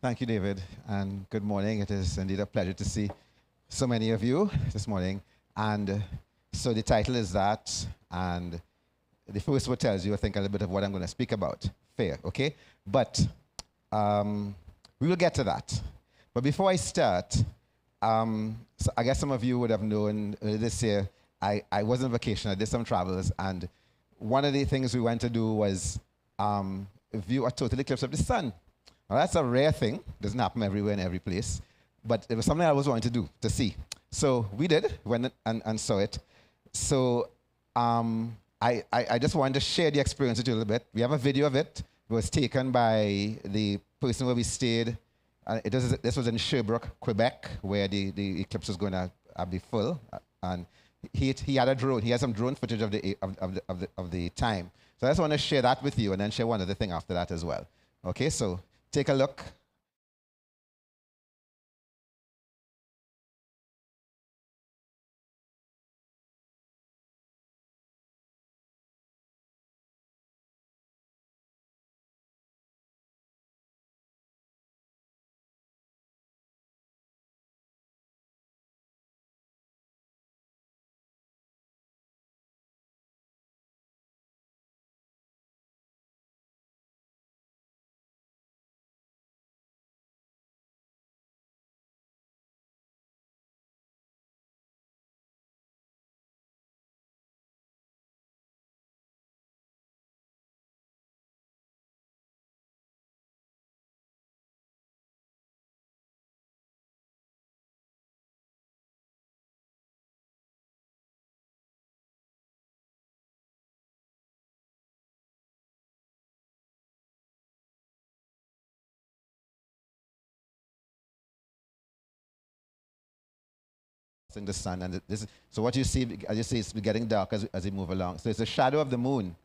Thank you, David, and good morning. It is indeed a pleasure to see so many of you this morning. And so the title is that, and the first word tells you, I think, a little bit of what I'm going to speak about. Fair, okay? But we will get to that. But before I start, so I guess some of you would have known this year, I was on vacation, I did some travels, and one of the things we went to do was view a total eclipse of the sun. Now, that's a rare thing. It doesn't happen everywhere in every place. But it was something I was wanting to do, to see. So we did, went and saw it. So I just wanted to share the experience with you a little bit. We have a video of it. It was taken by the person where we stayed. This was in Sherbrooke, Quebec, where the eclipse was going to be full. And he had a drone. He had some drone footage of the time. So I just want to share that with you and then share one other thing after that as well. Okay, so take a look. In the sun, and so what you see, as you see, it's getting dark as we move along. So it's a shadow of the moon,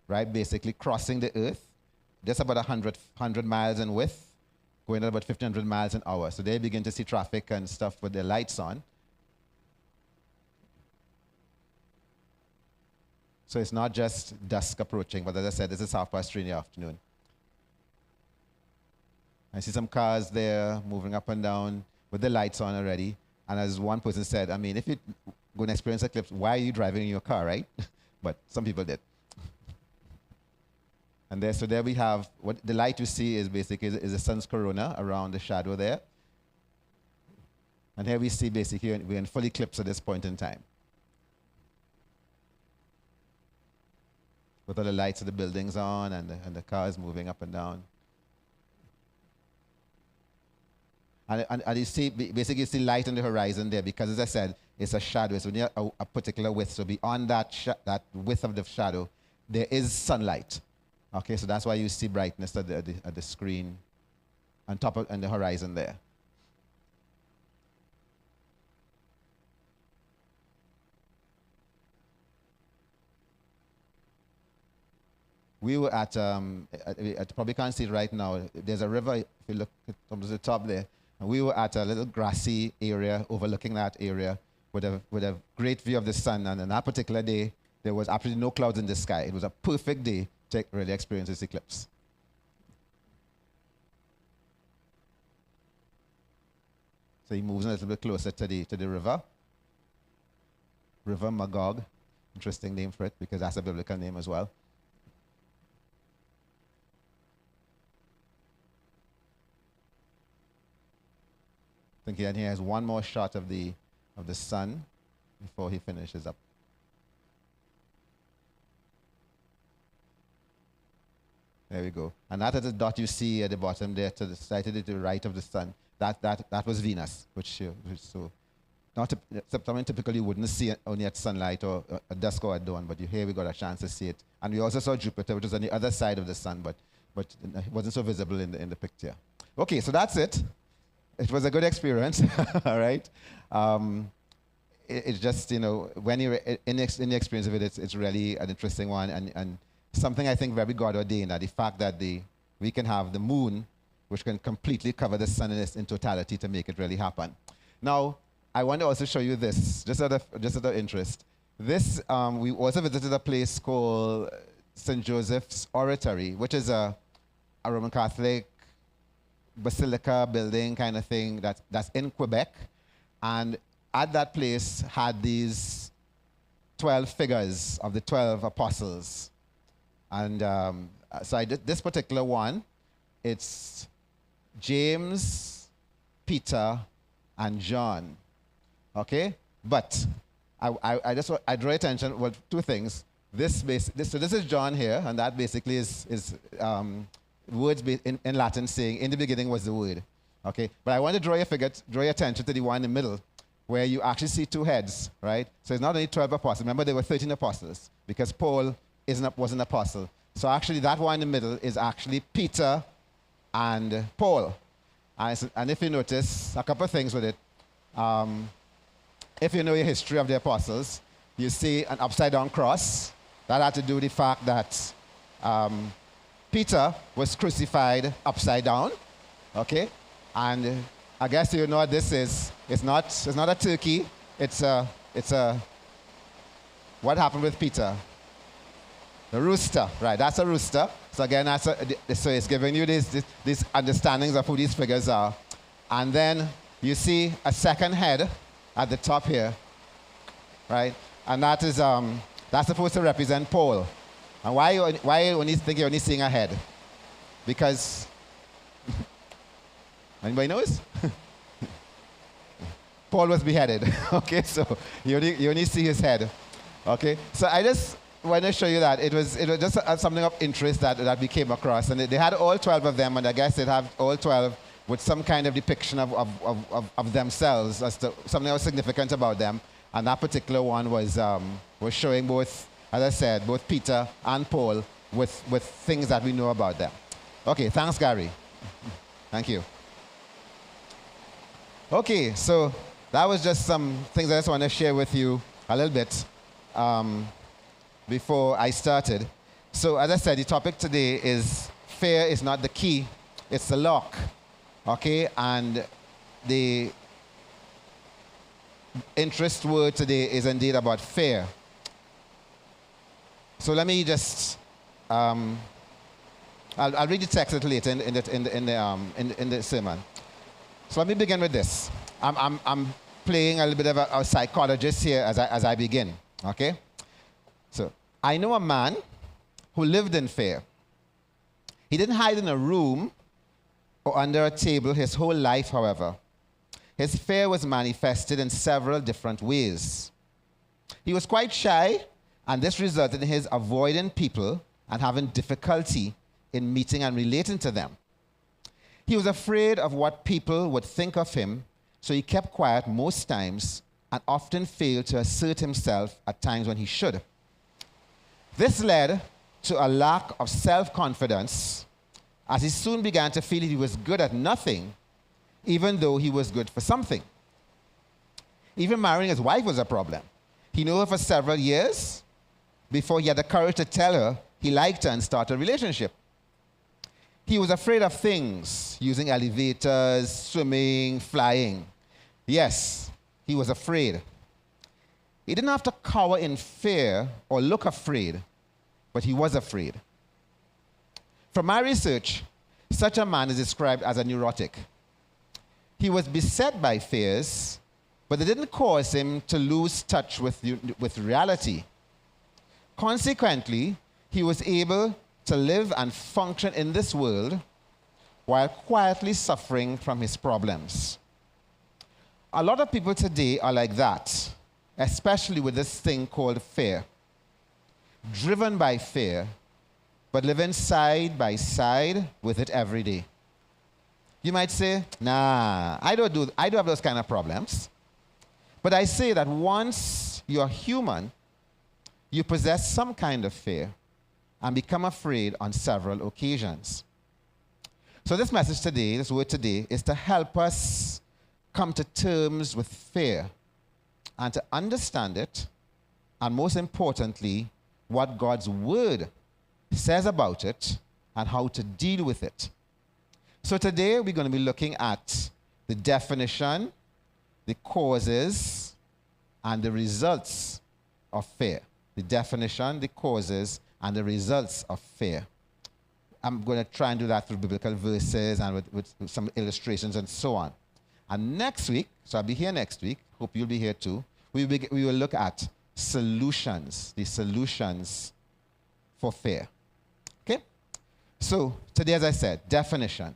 right? Basically crossing the earth, just about 100 miles in width, going at about 1,500 miles an hour. So they begin to see traffic and stuff with their lights on. So it's not just dusk approaching, but as I said, this is 3:30 in the afternoon. I see some cars there moving up and down with the lights on already. And as one person said, I mean, if you're going to experience eclipse, why are you driving in your car, right? But some people did. And so there we have, what the light you see is basically is the sun's corona around the shadow there. And here we see basically we're in full eclipse at this point in time. With all the lights of the buildings on and the cars moving up and down. And you see, basically you see light on the horizon there because, as I said, it's a shadow. It's only a particular width. So beyond that width of the shadow, there is sunlight. Okay, so that's why you see brightness at the screen on top of the horizon there. We were at, I probably can't see it right now. There's a river, if you look from the top there. And we were at a little grassy area overlooking that area with a great view of the sun. And on that particular day, there was absolutely no clouds in the sky. It was a perfect day to really experience this eclipse. So he moves a little bit closer to the river. River Magog. Interesting name for it because that's a biblical name as well. I think he has one more shot of the sun before he finishes up. There we go. And that is the dot you see at the bottom there to the side to the right of the sun. That was Venus, which so something typically you wouldn't see it only at sunlight or at dusk or at dawn, but here we got a chance to see it. And we also saw Jupiter, which is on the other side of the sun, but it wasn't so visible in the picture. Okay, so that's it. It was a good experience, all right? It's just, when you're in the experience of it, it's really an interesting one and something I think very God ordained, that the fact that we can have the moon, which can completely cover the sun in totality to make it really happen. Now, I want to also show you this, just out of interest. This, we also visited a place called St. Joseph's Oratory, which is a Roman Catholic basilica building kind of thing that's in Quebec. And at that place had these 12 figures of the 12 apostles. And so I did this particular one. It's James, Peter, and John. Okay? But I draw attention, well, two things. So this is John here, and that basically is words in Latin saying, in the beginning was the word. Okay? But I want to draw your attention to the one in the middle, where you actually see two heads, right? So it's not only 12 apostles. Remember, there were 13 apostles, because Paul was an apostle. So actually, that one in the middle is actually Peter and Paul. And if you notice, a couple of things with it. If you know your history of the apostles, you see an upside-down cross. That had to do with the fact that Peter was crucified upside down, okay? And I guess you know what this is. It's not a turkey. It's a what happened with Peter? The rooster, right? That's a rooster. So again, so it's giving you these understandings of who these figures are. And then you see a second head at the top here, right? And that is that's supposed to represent Paul. And why you only think you're only seeing a head? Because anybody knows? Paul was beheaded. Okay, so you only see his head. Okay, so I just want to show you that it was just something of interest that we came across, and they had all 12 of them, and I guess they'd have all 12 with some kind of depiction of themselves as to something that was significant about them. And that particular one was showing both, as I said, both Peter and Paul with things that we know about them. Okay, thanks, Gary. Thank you. Okay, so that was just some things I just want to share with you a little bit before I started. So as I said, the topic today is fear is not the key, it's the lock. Okay, and the interest word today is indeed about fear. So let me just, I'll read the text a little later in the sermon. So let me begin with this. I'm playing a little bit of a psychologist here as I begin. Okay, so I know a man who lived in fear. He didn't hide in a room or under a table his whole life, however. His fear was manifested in several different ways. He was quite shy, and this resulted in his avoiding people and having difficulty in meeting and relating to them. He was afraid of what people would think of him, so he kept quiet most times and often failed to assert himself at times when he should. This led to a lack of self-confidence, as he soon began to feel he was good at nothing, even though he was good for something. Even marrying his wife was a problem. He knew her for several years before he had the courage to tell her he liked her and start a relationship. He was afraid of things, using elevators, swimming, flying. Yes, he was afraid. He didn't have to cower in fear or look afraid, but he was afraid. From my research, such a man is described as a neurotic. He was beset by fears, but they didn't cause him to lose touch with reality. Consequently, he was able to live and function in this world while quietly suffering from his problems. A lot of people today are like that, especially with this thing called fear. Driven by fear, but living side by side with it every day. You might say, nah, I don't have those kind of problems. But I say that once you're human, you possess some kind of fear and become afraid on several occasions. So this message today, this word today, is to help us come to terms with fear and to understand it, and most importantly, what God's word says about it and how to deal with it. So today we're going to be looking at the definition, the causes, and the results of fear. The definition, the causes, and the results of fear. I'm going to try and do that through biblical verses and with some illustrations and so on. And next week, so I'll be here next week, hope you'll be here too, we will look at solutions, the solutions for fear. Okay? So today, as I said, definition.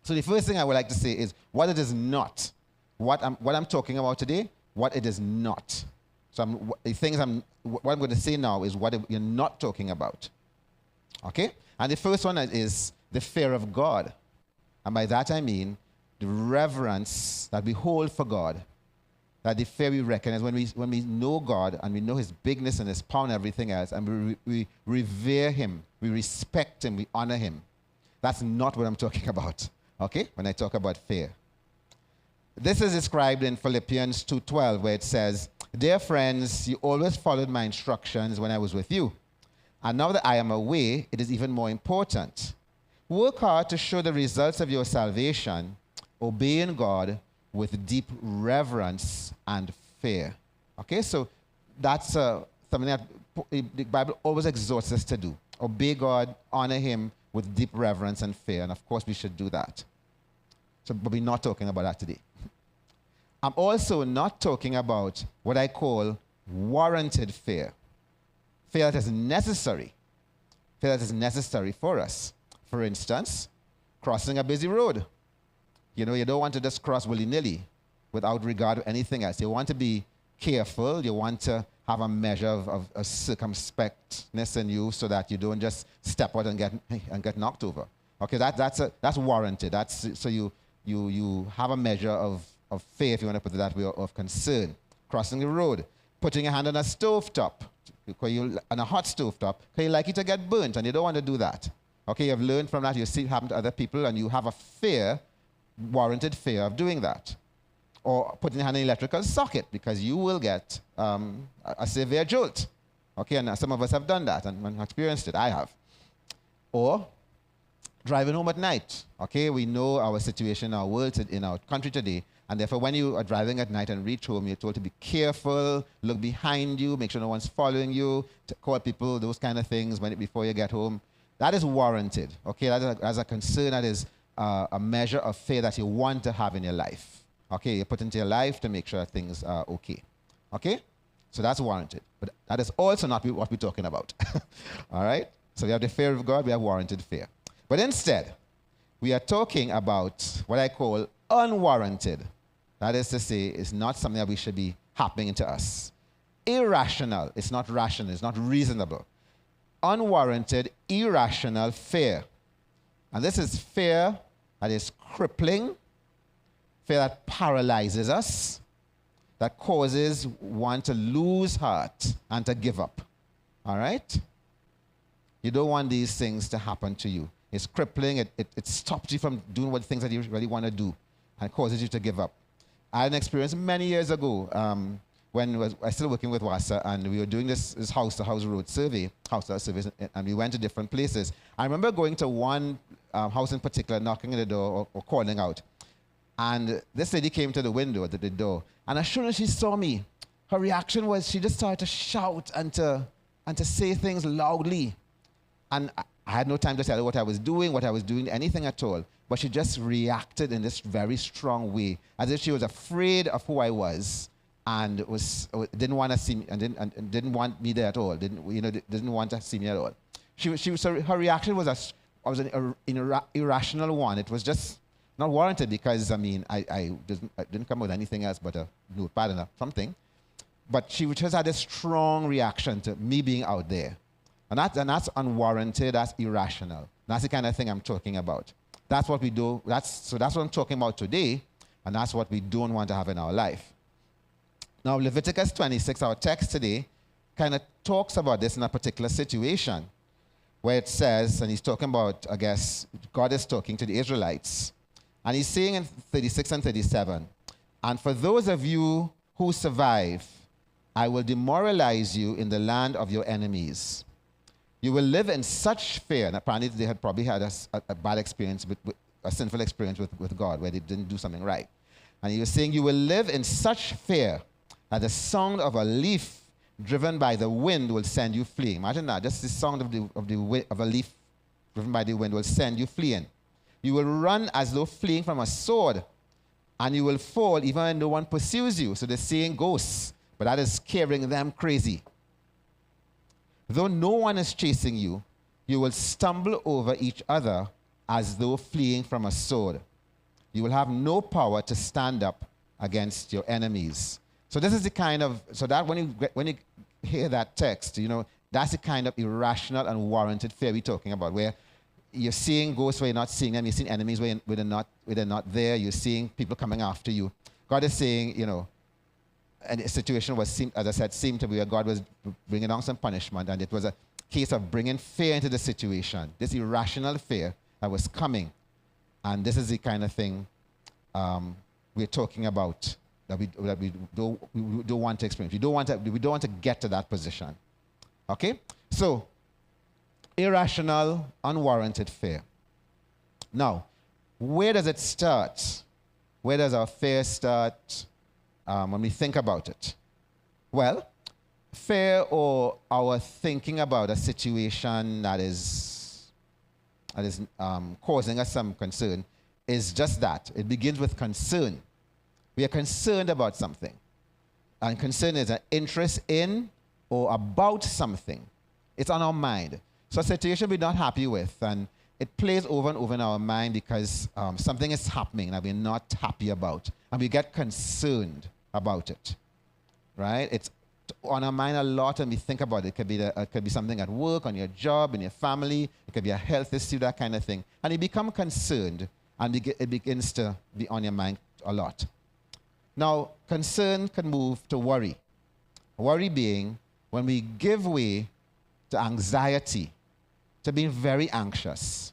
So the first thing I would like to say is what it is not. What I'm talking about today, what it is not. So what I'm going to say now is what you're not talking about. Okay? And the first one is the fear of God. And by that I mean the reverence that we hold for God. That the fear we recognize when we know God and we know his bigness and his power and everything else, and we revere him, we respect him, we honor him. That's not what I'm talking about. Okay? When I talk about fear. This is described in Philippians 2:12, where it says, "Dear friends, you always followed my instructions when I was with you. And now that I am away, it is even more important. Work hard to show the results of your salvation, obeying God with deep reverence and fear." Okay, so that's something that the Bible always exhorts us to do. Obey God, honor him with deep reverence and fear. And of course, we should do that. So, but we're not talking about that today. I'm also not talking about what I call warranted fear. Fear that is necessary. Fear that is necessary for us. For instance, crossing a busy road. You know, you don't want to just cross willy-nilly without regard to anything else. You want to be careful. You want to have a measure of circumspectness in you so that you don't just step out and get knocked over. Okay, that's warranted. So you have a measure of fear, if you want to put it that way, of concern. Crossing the road, putting your hand on a stovetop, on a hot stovetop, because you like it to get burnt, and you don't want to do that. Okay, you've learned from that. You see it happen to other people, and you have a fear, warranted fear of doing that. Or putting your hand in an electrical socket, because you will get a severe jolt. Okay, and some of us have done that and experienced it. I have. Or driving home at night. Okay, we know our situation in our world, in our country today, and therefore when you are driving at night and reach home, you're told to be careful, look behind you, make sure no one's following you, to call people, those kind of things before you get home. That is warranted. Okay, that's a concern, that is a measure of fear that you want to have in your life. Okay, you put into your life to make sure that things are okay. Okay, so that's warranted. But that is also not what we're talking about. All right, so we have the fear of God, we have warranted fear. But instead, we are talking about what I call unwarranted. That is to say, it's not something that we should be happening to us. Irrational. It's not rational. It's not reasonable. Unwarranted, irrational fear. And this is fear that is crippling, fear that paralyzes us, that causes one to lose heart and to give up. All right? You don't want these things to happen to you. It's crippling. It stops you from doing what things that you really want to do and causes you to give up. I had an experience many years ago when I was still working with WASA, and we were doing this house-to-house road survey, house-to-house surveys, and we went to different places. I remember going to one house in particular, knocking at the door or calling out. And this lady came to the window at the door, and as soon as she saw me, her reaction was she just started to shout and to say things loudly. And I had no time to tell her what I was doing, anything at all. But she just reacted in this very strong way, as if she was afraid of who I was, and didn't want to see me, and didn't want me there at all. Didn't want to see me at all. So her reaction was an irrational one. It was just not warranted because I didn't come with anything else but a notepad and something. But she just had a strong reaction to me being out there. And that's unwarranted, that's irrational. That's the kind of thing I'm talking about. That's what we do. That's what I'm talking about today, and that's what we don't want to have in our life. Now, Leviticus 26, our text today, kind of talks about this in a particular situation where it says, and he's talking about, I guess, God is talking to the Israelites. And he's saying in 36 and 37, "And for those of you who survive, I will demoralize you in the land of your enemies. You will live in such fear," and apparently they had probably had a bad experience, a sinful experience with God, where they didn't do something right. And he was saying, "You will live in such fear that the sound of a leaf driven by the wind will send you fleeing." Imagine that, just the sound of a leaf driven by the wind, will send you fleeing. You will run as though fleeing from a sword, and you will fall even when no one pursues you. So the saying goes, but that is scaring them crazy. Though no one is chasing you, you will stumble over each other as though fleeing from a sword. You will have no power to stand up against your enemies. So this is the kind of, so that when you hear that text, that's the kind of irrational and warranted fear we're talking about, where you're seeing ghosts where you're not seeing them, you're seeing enemies where they're not there, you're seeing people coming after you. God is saying, and the situation was, as I said, seemed to be where God was bringing down some punishment, and it was a case of bringing fear into the situation, this irrational fear that was coming. And this is the kind of thing we're talking about that we don't want to experience. We don't want to get to that position. Okay? So, irrational, unwarranted fear. Now, where does it start? Where does our fear start when we think about it? Well, fear or our thinking about a situation that is causing us some concern is just that. It begins with concern. We are concerned about something. And concern is an interest in or about something. It's on our mind. So a situation we're not happy with, and it plays over and over in our mind because something is happening that we're not happy about, and we get concerned about it, right? It's on our mind a lot, and we think about it. It could be something at work, on your job, in your family. It could be a health issue, that kind of thing. And you become concerned, and it begins to be on your mind a lot. Now, concern can move to worry. Worry being when we give way to anxiety, to being very anxious.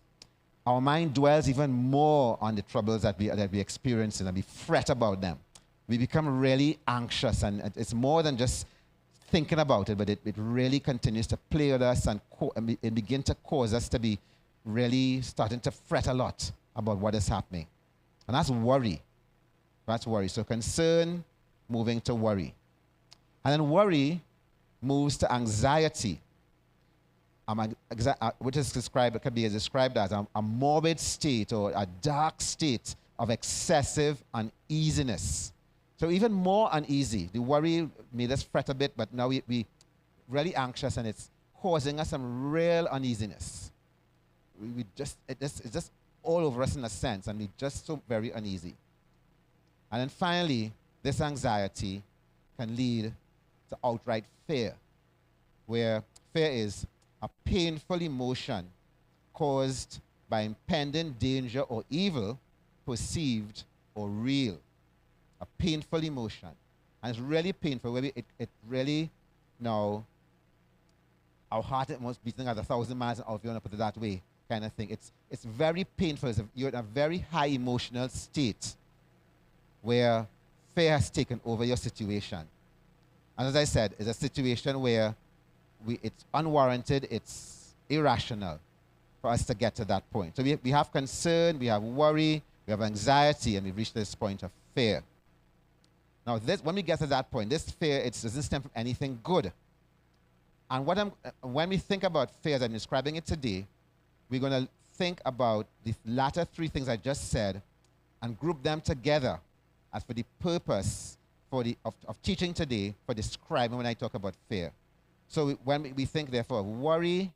Our mind dwells even more on the troubles that we experience, and we fret about them. We become really anxious, and it's more than just thinking about it, but it really continues to play with us, and it begins to cause us to be really starting to fret a lot about what is happening. And that's worry. That's worry. So concern moving to worry. And then worry moves to anxiety, which is described as a morbid state or a dark state of excessive uneasiness. So even more uneasy. The worry made us fret a bit, but now we really anxious, and it's causing us some real uneasiness. It's just all over us in a sense, and we're just so very uneasy. And then finally, this anxiety can lead to outright fear, where fear is a painful emotion caused by impending danger or evil, perceived or real. A painful emotion. And it's really painful, where it really, our heart is almost beating at 1,000 miles an hour, if you want to put it that way, kind of thing. It's very painful. You're in a very high emotional state where fear has taken over your situation. And as I said, it's a situation where it's unwarranted, it's irrational for us to get to that point. So we have concern, we have worry, we have anxiety, and we've reached this point of fear. Now, when we get to that point, this fear, it doesn't stem from anything good. And when we think about fear as I'm describing it today, we're going to think about the latter three things I just said and group them together as for the purpose of teaching today, for describing when I talk about fear. So when we think, therefore, of worry,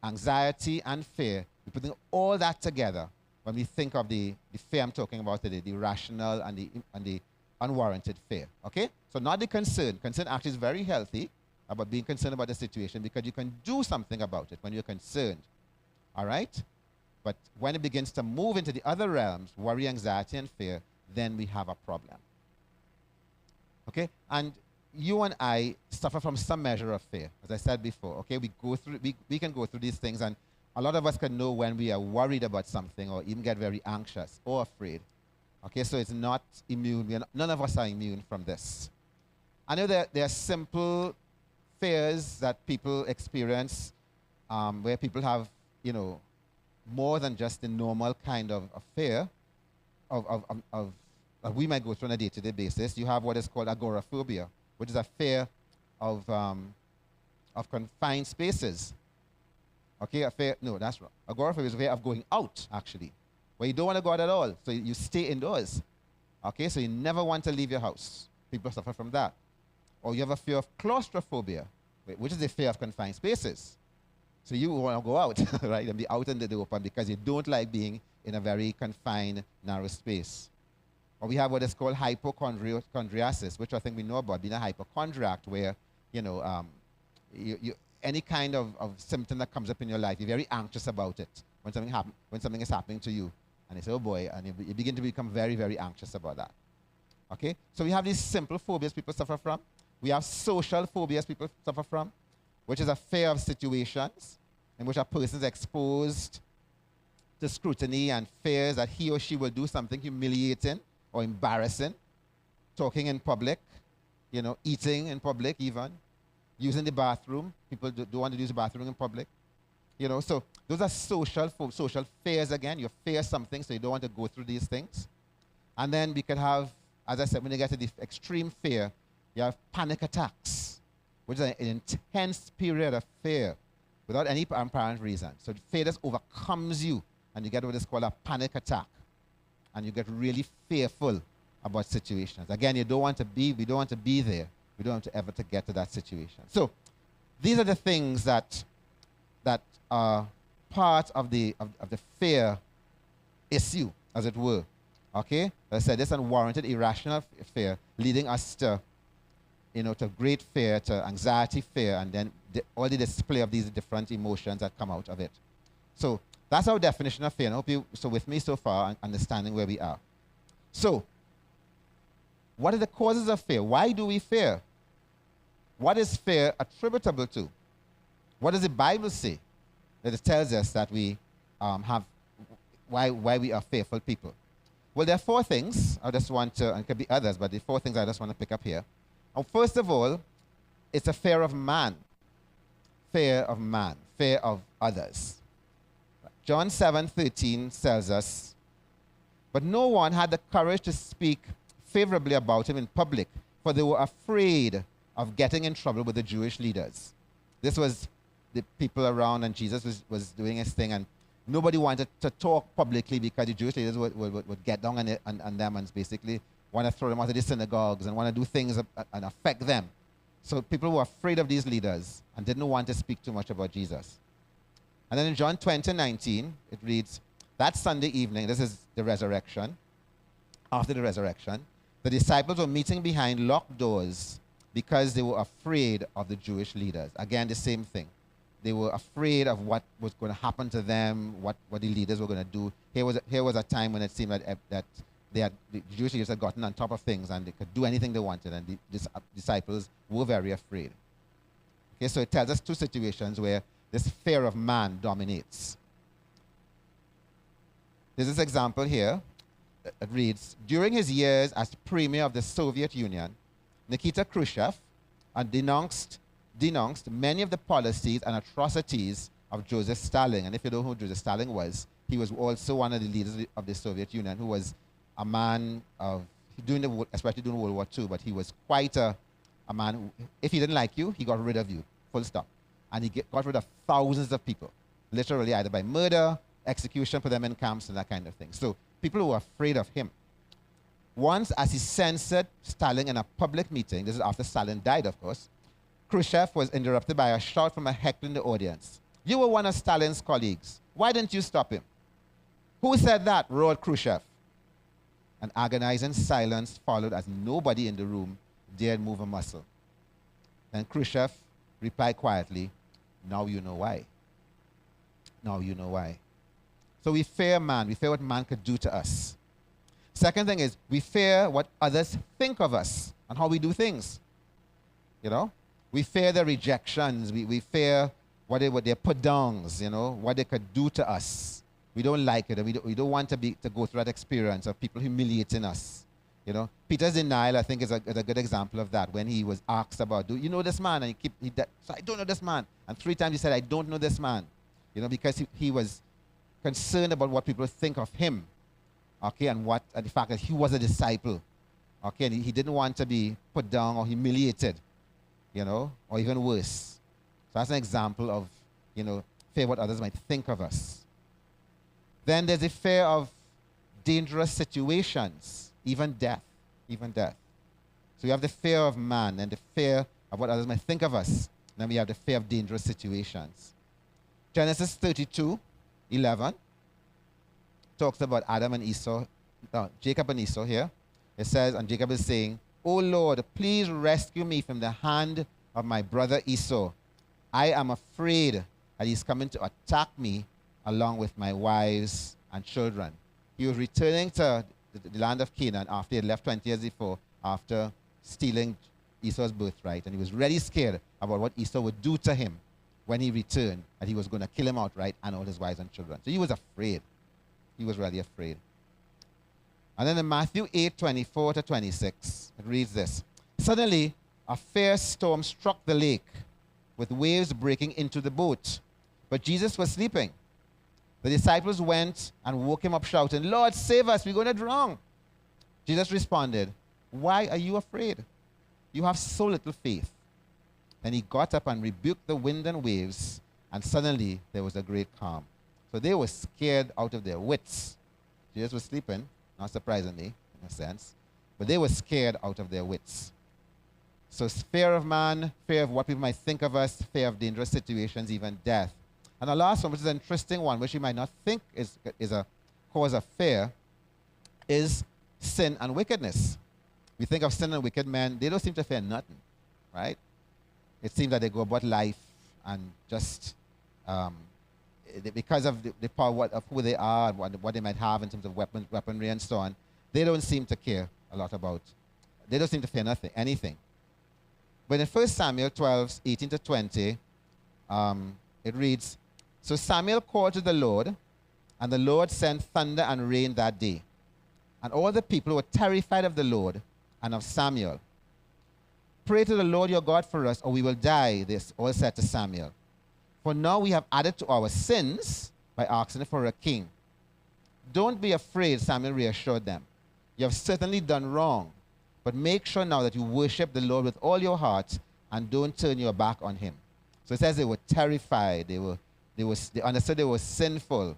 anxiety, and fear, we're putting all that together when we think of the fear I'm talking about today, the rational and the unwarranted fear. Okay? So not the concern. Concern actually is very healthy about being concerned about the situation, because you can do something about it when you're concerned. All right? But when it begins to move into the other realms, worry, anxiety, and fear, then we have a problem. Okay? And you and I suffer from some measure of fear, as I said before. Okay? We can go through these things, and a lot of us can know when we are worried about something or even get very anxious or afraid. Okay? So it's not immune. None of us are immune from this. I know there are simple fears that people experience where people have, more than just the normal kind of fear of we might go through on a day-to-day basis. You have what is called agoraphobia, which is a fear of confined spaces. Okay, a fear, no, that's wrong. Agoraphobia is a fear of going out, actually, where you don't want to go out at all, so you stay indoors. Okay, so you never want to leave your house. People suffer from that. Or you have a fear of claustrophobia, which is the fear of confined spaces. So you want to go out, right, and be out in the open because you don't like being in a very confined, narrow space. Or we have what is called hypochondriasis, which I think we know about, being a hypochondriac, where, you know, any kind of symptom that comes up in your life, you're very anxious about it when something is happening to you. And you say, oh boy, and you begin to become very, very anxious about that. Okay? So we have these simple phobias people suffer from. We have social phobias people suffer from, which is a fear of situations in which a person is exposed to scrutiny and fears that he or she will do something humiliating or embarrassing, talking in public, you know, eating in public even, using the bathroom. People don't want to use the bathroom in public. You know, so those are social fears again. You fear something, so you don't want to go through these things. And then we can have, as I said, when you get to the extreme fear, you have panic attacks, which is an intense period of fear without any apparent reason. So fear just overcomes you, and you get what is called a panic attack. And you get really fearful about situations. Again, we don't want to be there. We don't want to ever to get to that situation. So these are the things that are part of the fear issue, as it were. Okay? As I said, this unwarranted, irrational fear leading us to, you know, to great fear, to anxiety, fear, and then all the display of these different emotions that come out of it. So that's our definition of fear. And I hope you, so with me so far, understanding where we are. So, what are the causes of fear? Why do we fear? What is fear attributable to? What does the Bible say that it tells us that we have, why we are fearful people? Well, there are four things I just want to, and it could be others, but the four things I just want to pick up here. And first of all, it's a fear of man. Fear of man. Fear of others. John 7:13 tells us, but no one had the courage to speak favorably about him in public, for they were afraid of getting in trouble with the Jewish leaders. This was the people around, and Jesus was doing his thing, and nobody wanted to talk publicly because the Jewish leaders would get down on them and basically want to throw them out of the synagogues and want to do things and affect them. So people were afraid of these leaders and didn't want to speak too much about Jesus. And then in John 20:19, it reads, that Sunday evening, this is the resurrection, after the resurrection, the disciples were meeting behind locked doors because they were afraid of the Jewish leaders. Again, the same thing. They were afraid of what was going to happen to them, what the leaders were going to do. Here was a time when it seemed that the Jewish leaders had gotten on top of things and they could do anything they wanted, and the disciples were very afraid. Okay, so it tells us two situations where this fear of man dominates. There's this example here. It reads, during his years as premier of the Soviet Union, Nikita Khrushchev denounced many of the policies and atrocities of Joseph Stalin. And if you don't know who Joseph Stalin was, he was also one of the leaders of the Soviet Union, who was a man of, especially during World War II, but he was quite a man who, if he didn't like you, he got rid of you, full stop. And he got rid of thousands of people, literally either by murder, execution, put them in camps, and that kind of thing. So people were afraid of him. Once, as he censored Stalin in a public meeting, this is after Stalin died, of course, Khrushchev was interrupted by a shout from a heckler in the audience. You were one of Stalin's colleagues. Why didn't you stop him? Who said that? Roared Khrushchev. An agonizing silence followed as nobody in the room dared move a muscle. Then Khrushchev replied quietly, now you know why. Now you know why. So we fear man. We fear what man could do to us. Second thing is we fear what others think of us and how we do things. You know? We fear their rejections. We fear what their put-downs, you know, what they could do to us. We don't like it. We don't want to go through that experience of people humiliating us. You know? Peter's denial, I think, is a good example of that. When he was asked about, do you know this man? And so I don't know this man. And 3 times he said, I don't know this man. You know, because he was concerned about what people think of him. Okay, and the fact that he was a disciple. Okay, and he didn't want to be put down or humiliated, you know, or even worse. So that's an example of, you know, fear what others might think of us. Then there's a fear of dangerous situations, even death, even death. So we have the fear of man and the fear of what others might think of us. Then we have the fear of dangerous situations. Genesis 32:11 talks about Adam and Esau, Jacob and Esau here. It says, and Jacob is saying, "O Lord, please rescue me from the hand of my brother Esau. I am afraid that he's coming to attack me along with my wives and children." He was returning to the land of Canaan after he had left 20 years before, after stealing Esau's birthright. And he was really scared about what Esau would do to him when he returned, that he was going to kill him outright and all his wives and children. So he was afraid. He was really afraid. And then in Matthew 8:24-26, it reads this. Suddenly, a fierce storm struck the lake, with waves breaking into the boat. But Jesus was sleeping. The disciples went and woke him up shouting, "Lord, save us, we're going to drown." Jesus responded, "Why are you afraid? You have so little faith." Then he got up and rebuked the wind and waves, and suddenly there was a great calm. So they were scared out of their wits. Jesus was sleeping, not surprisingly, in a sense, but they were scared out of their wits. So fear of man, fear of what people might think of us, fear of dangerous situations, even death. And the last one, which is an interesting one, which you might not think is a cause of fear, is sin and wickedness. We think of sin and wicked men, they don't seem to fear nothing, right? It seems that they go about life and just, because of the power of who they are and what they might have in terms of weaponry and so on, they don't seem to care a lot about, they don't seem to fear anything. But in 1 Samuel 12:18-20, it reads, "So Samuel called to the Lord, and the Lord sent thunder and rain that day. And all the people were terrified of the Lord and of Samuel. 'Pray to the Lord your God for us, or we will die,' this all said to Samuel. 'For now we have added to our sins by asking for a king.' 'Don't be afraid,' Samuel reassured them. 'You have certainly done wrong, but make sure now that you worship the Lord with all your heart and don't turn your back on him.'" So it says they were terrified. They understood they were sinful.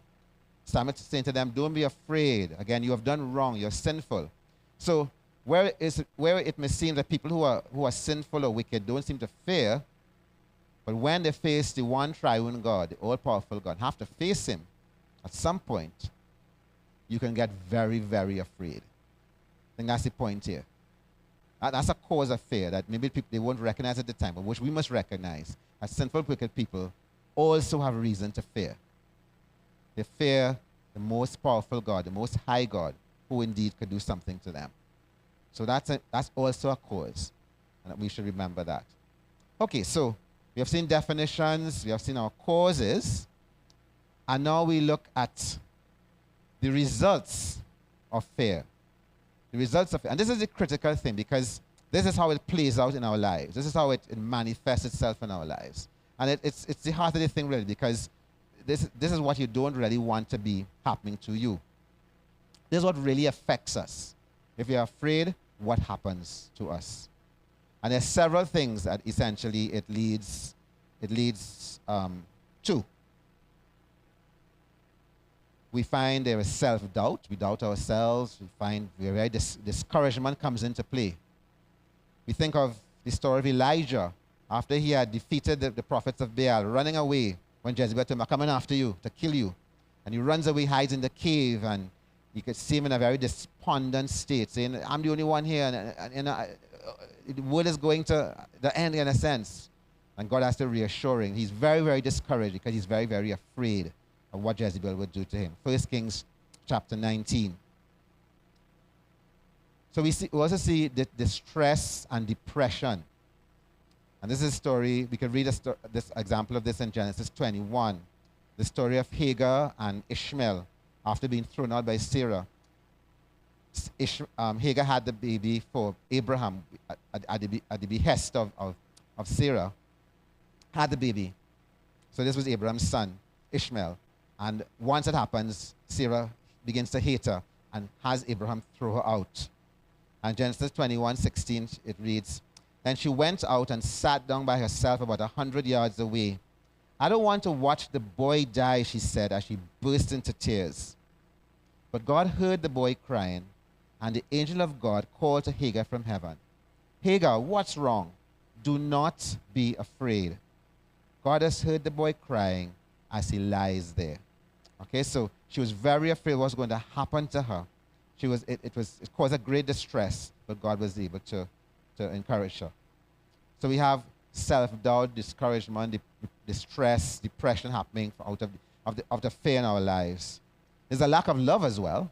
Samuel saying to them, "Don't be afraid. Again, you have done wrong. You're sinful." So where it may seem that people who are sinful or wicked don't seem to fear, but when they face the one triune God, the all-powerful God, have to face him at some point, you can get very, very afraid. I think that's the point here. That's a cause of fear that maybe people, they won't recognize at the time, but which we must recognize. As sinful, wicked people also have reason to fear. They fear the most powerful God, the most high God, who indeed could do something to them. So that's also a cause, and we should remember that. Okay, so we have seen definitions, we have seen our causes, and now we look at the results of fear. The results of fear. And this is the critical thing, because this is how it plays out in our lives. This is how it manifests itself in our lives. And it's the heart of the thing, really, because this is what you don't really want to be happening to you. This is what really affects us. If you're afraid, what happens to us? And there's several things that essentially it leads to. We find there is self-doubt. We doubt ourselves. We find discouragement comes into play. We think of the story of Elijah after he had defeated the prophets of Baal, running away when Jezebel told him, "I'm coming after you to kill you." And he runs away, hides in the cave, and you could see him in a very despondent state, saying, "I'm the only one here, and the world is going to the end in a sense." And God has to reassure him. He's very, very discouraged because he's very, very afraid of what Jezebel would do to him. 1 Kings chapter 19. So we also see the distress and depression. And this is a story, we can read this example of this in Genesis 21. The story of Hagar and Ishmael after being thrown out by Sarah. Hagar had the baby for Abraham at the behest of Sarah. Had the baby. So this was Abraham's son, Ishmael. And once it happens, Sarah begins to hate her and has Abraham throw her out. And Genesis 21:16, it reads, "Then she went out and sat down by herself about 100 yards away. I don't want to watch the boy die, she said as she burst into tears. But God heard the boy crying, and the angel of God called to Hagar from heaven. Hagar, what's wrong? Do not be afraid. God has heard the boy crying as he lies there. Okay, so she was very afraid what was going to happen to her. It caused her great distress, but God was able to encourage her. So we have self-doubt, discouragement, distress, depression happening out of the fear in our lives. There's a lack of love as well.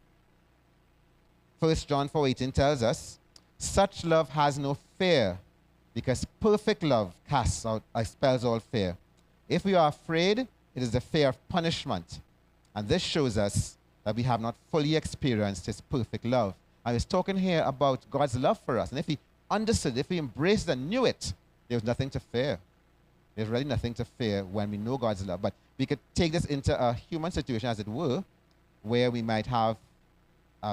1 John 4:18 tells us, such love has no fear, because perfect love casts out, expels all fear. If we are afraid, it is the fear of punishment. And this shows us that we have not fully experienced his perfect love. I was talking here about God's love for us. And if we understood, if we embraced and knew it, there's nothing to fear. There's really nothing to fear when we know God's love. But we could take this into a human situation, as it were, where we might have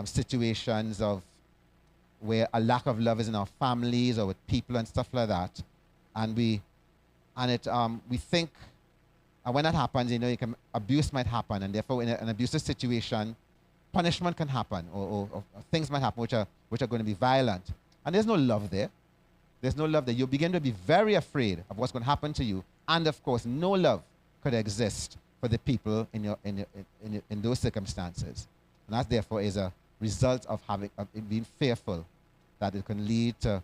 situations of where a lack of love is in our families or with people and stuff like that. And we think, and when that happens, abuse might happen. And therefore, in an abusive situation, punishment can happen, or things might happen which are going to be violent. And there's no love there. There's no love there. You begin to be very afraid of what's going to happen to you. And of course, no love could exist for the people in those circumstances. And that therefore is a result of being fearful, that it can lead to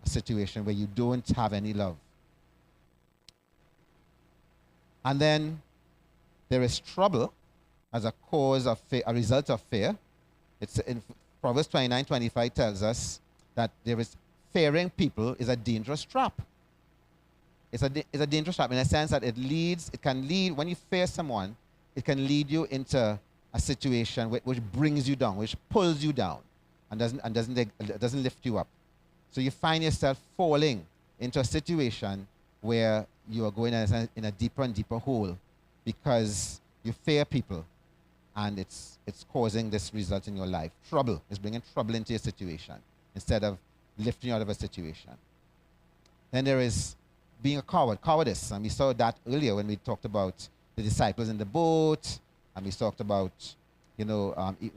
a situation where you don't have any love. And then there is trouble as a cause of fear, a result of fear. It's in Proverbs 29:25 tells us that there is fearing people is a dangerous trap. It's a dangerous trap in a sense that it can lead, when you fear someone, it can lead you into a situation which brings you down, which pulls you down, and doesn't lift you up. So you find yourself falling into a situation where you are going in a deeper and deeper hole because you fear people, and it's causing this result in your life. Trouble. It's bringing trouble into your situation instead of lifting you out of a situation. Then there is being a coward, cowardice, and we saw that earlier when we talked about the disciples in the boat, and we talked about,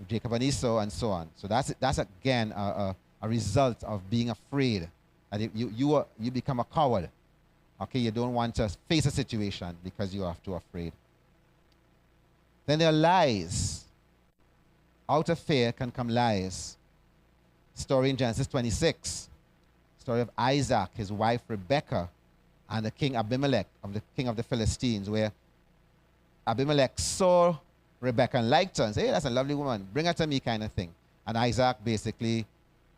Jacob and Esau and so on. So that's again a result of being afraid. And you become a coward. Okay, you don't want to face a situation because you are too afraid. Then there are lies. Out of fear can come lies. Story in Genesis 26. Story of Isaac, his wife Rebekah, and the king Abimelech, the king of the Philistines, where Abimelech saw Rebekah and liked her and said, hey, that's a lovely woman, bring her to me, kind of thing. And Isaac basically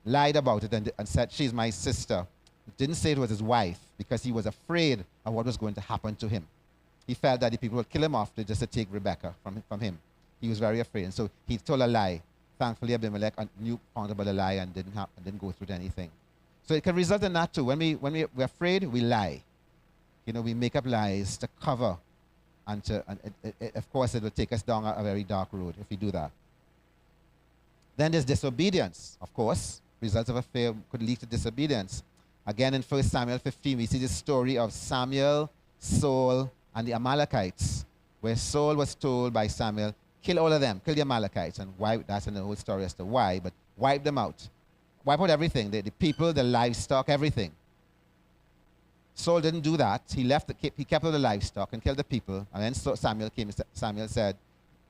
lied about it and said, she's my sister. Didn't say it was his wife because he was afraid of what was going to happen to him. He felt that the people would kill him off just to take Rebekah from him. He was very afraid, and so he told a lie. Thankfully, Abimelech found about a lie and didn't go through anything. So it can result in that too. When we're afraid, we lie. We make up lies to cover, and of course, it will take us down a very dark road if we do that. Then there's disobedience, of course. Results of a fear could lead to disobedience. Again, in 1 Samuel 15, we see the story of Samuel, Saul, and the Amalekites, where Saul was told by Samuel, kill all of them, kill the Amalekites, and why? That's in the whole story as to why, but wipe them out. Wipe out everything, the people, the livestock, everything. Saul didn't do that. He kept all the livestock and killed the people. And then Samuel came, Samuel said,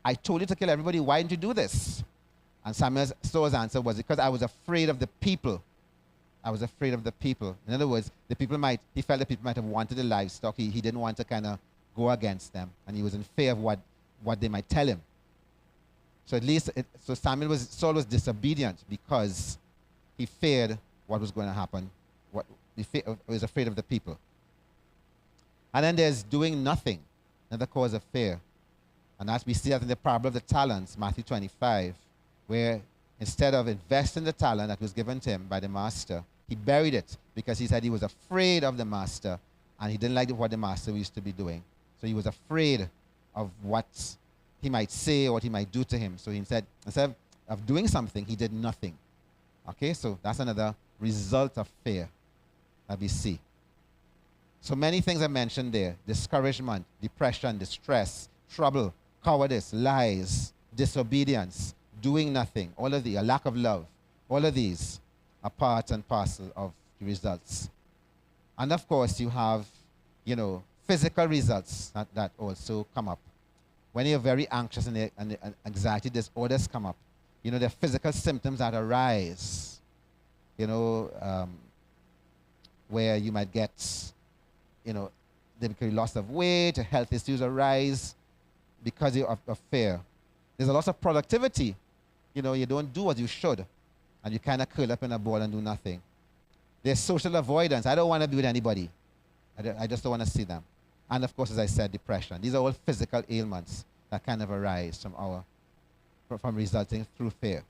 I told you to kill everybody, why didn't you do this? And Saul's answer was, because I was afraid of the people. I was afraid of the people. In other words, he felt the people might have wanted the livestock. He didn't want to kind of go against them. And he was in fear of what they might tell him. So at least, Saul was disobedient because he feared what was going to happen. He was afraid of the people. And then there's doing nothing, another cause of fear. And as we see that in the parable of the talents, Matthew 25, where instead of investing the talent that was given to him by the master, he buried it because he said he was afraid of the master and he didn't like what the master used to be doing. So he was afraid of what he might say or what he might do to him. So he said, instead of doing something, he did nothing. Okay, so that's another result of fear that we see. So many things are mentioned there: discouragement, depression, distress, trouble, cowardice, lies, disobedience, doing nothing, all of the, a lack of love. All of these are part and parcel of the results. And of course, you have, physical results that also come up. When you're very anxious and anxiety disorders come up, there are physical symptoms that arise, where you might get, typically loss of weight, health issues arise because of fear. There's a loss of productivity. You don't do what you should, and you kind of curl up in a ball and do nothing. There's social avoidance. I don't want to be with anybody. I just don't want to see them. And of course, as I said, depression. These are all physical ailments that kind of arise from resulting through fear.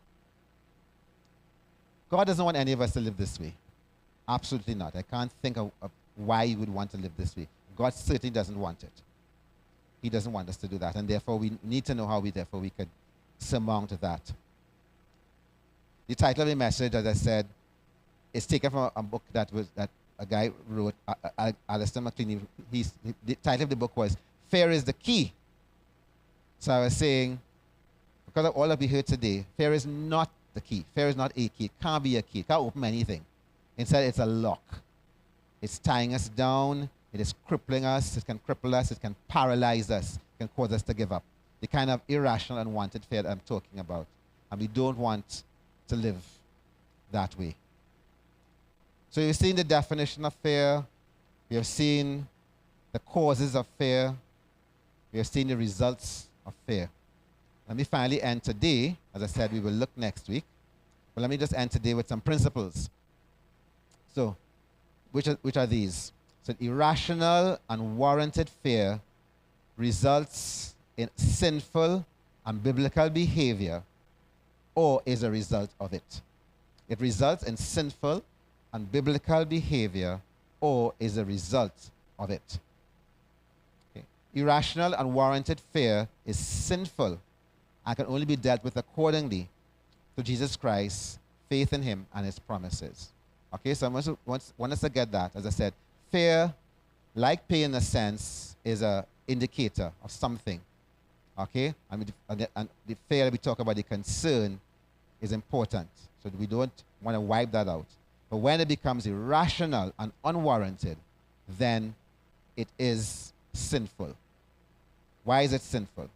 God doesn't want any of us to live this way. Absolutely not. I can't think of why you would want to live this way. God certainly doesn't want it. He doesn't want us to do that. And therefore, we need to know how we could surmount that. The title of the message, as I said, is taken from a book that a guy wrote, Alistair McLean. The title of the book was Fear is the Key. So I was saying, because of all that we heard today, fear is not the key. Fear is not a key. It can't be a key. It can't open anything. Instead, it's a lock. It's tying us down. It is crippling us. It can cripple us. It can paralyze us. It can cause us to give up. The kind of irrational, unwanted fear that I'm talking about. And we don't want to live that way. So you've seen the definition of fear. We have seen the causes of fear. We have seen the results of fear. Let me finally end today. As I said, we will look next week. But let me just end today with some principles. So, which are these? So, irrational, unwarranted fear results in sinful, unbiblical behavior, or is a result of it. It results in sinful, unbiblical behavior, or is a result of it. Okay. Irrational, unwarranted fear is sinful and can only be dealt with accordingly to Jesus Christ, faith in Him, and His promises. Okay, so I want us to get that. As I said, fear, like pain in a sense, is an indicator of something. Okay? And the fear that we talk about, the concern, is important. So we don't want to wipe that out. But when it becomes irrational and unwarranted, then it is sinful. Why is it sinful?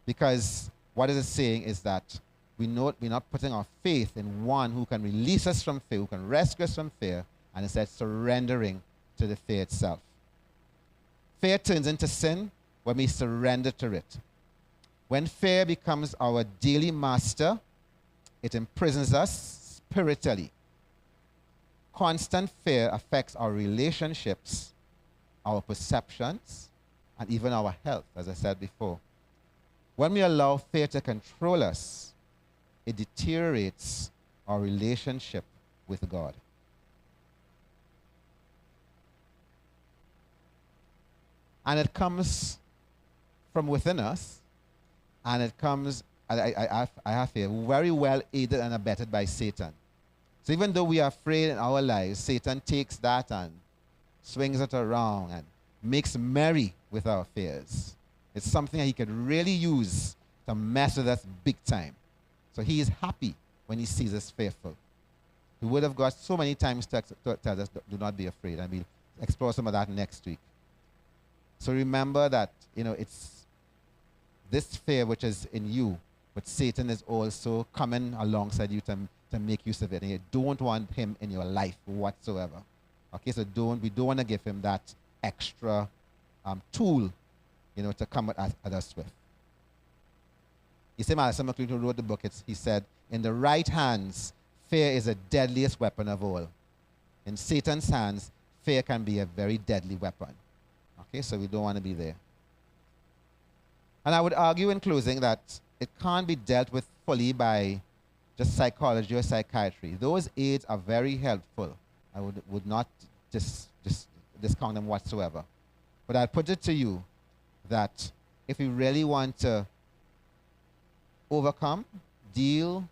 Because what it is saying is that we're not putting our faith in one who can release us from fear, who can rescue us from fear, and instead surrendering to the fear itself. Fear turns into sin when we surrender to it. When fear becomes our daily master, it imprisons us spiritually. Constant fear affects our relationships, our perceptions, and even our health, as I said before. When we allow fear to control us, it deteriorates our relationship with God. And it comes from within us, and it comes, I have fear, very well aided and abetted by Satan. So even though we are afraid in our lives, Satan takes that and swings it around and makes merry with our fears. It's something that he can really use to mess with us big time. So he is happy when he sees us fearful. The Word of God so many times tells us, do not be afraid. And we'll explore some of that next week. So remember that, it's this fear which is in you, but Satan is also coming alongside you to make use of it. And you don't want him in your life whatsoever. Okay, so we don't want to give him that extra tool, to come at us with. You see, Alistair McLean, who wrote the book, he said, in the right hands, fear is the deadliest weapon of all. In Satan's hands, fear can be a very deadly weapon. Okay, so we don't want to be there. And I would argue in closing that it can't be dealt with fully by just psychology or psychiatry. Those aids are very helpful. I would not just discount them whatsoever. But I'd put it to you that if we really want to overcome, deal,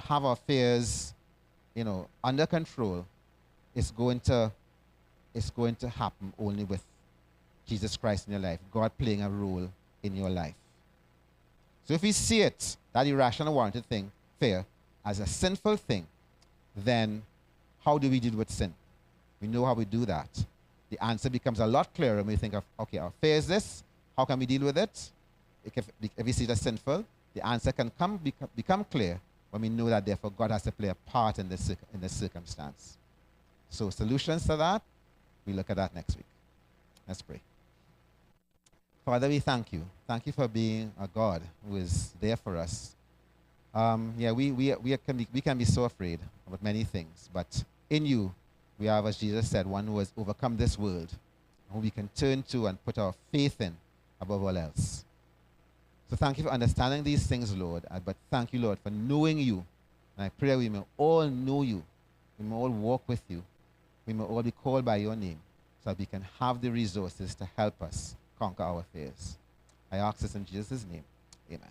have our fears, under control, it's going to happen only with Jesus Christ in your life, God playing a role in your life. So if we see it, that irrational, warranted thing, fear, as a sinful thing, then how do we deal with sin? We know how we do that. The answer becomes a lot clearer when we think of, okay, our fear is this. How can we deal with it? If we see it as sinful, the answer can become clear when we know that, therefore, God has to play a part in this circumstance. So solutions to that, we look at that next week. Let's pray. Father, we thank you. Thank you for being a God who is there for us. We can be so afraid about many things, but in you, we have, as Jesus said, one who has overcome this world, who we can turn to and put our faith in above all else. So thank you for understanding these things, Lord, but thank you, Lord, for knowing you. And I pray we may all know you. We may all walk with you. We may all be called by your name so that we can have the resources to help us conquer our fears. I ask this in Jesus' name. Amen.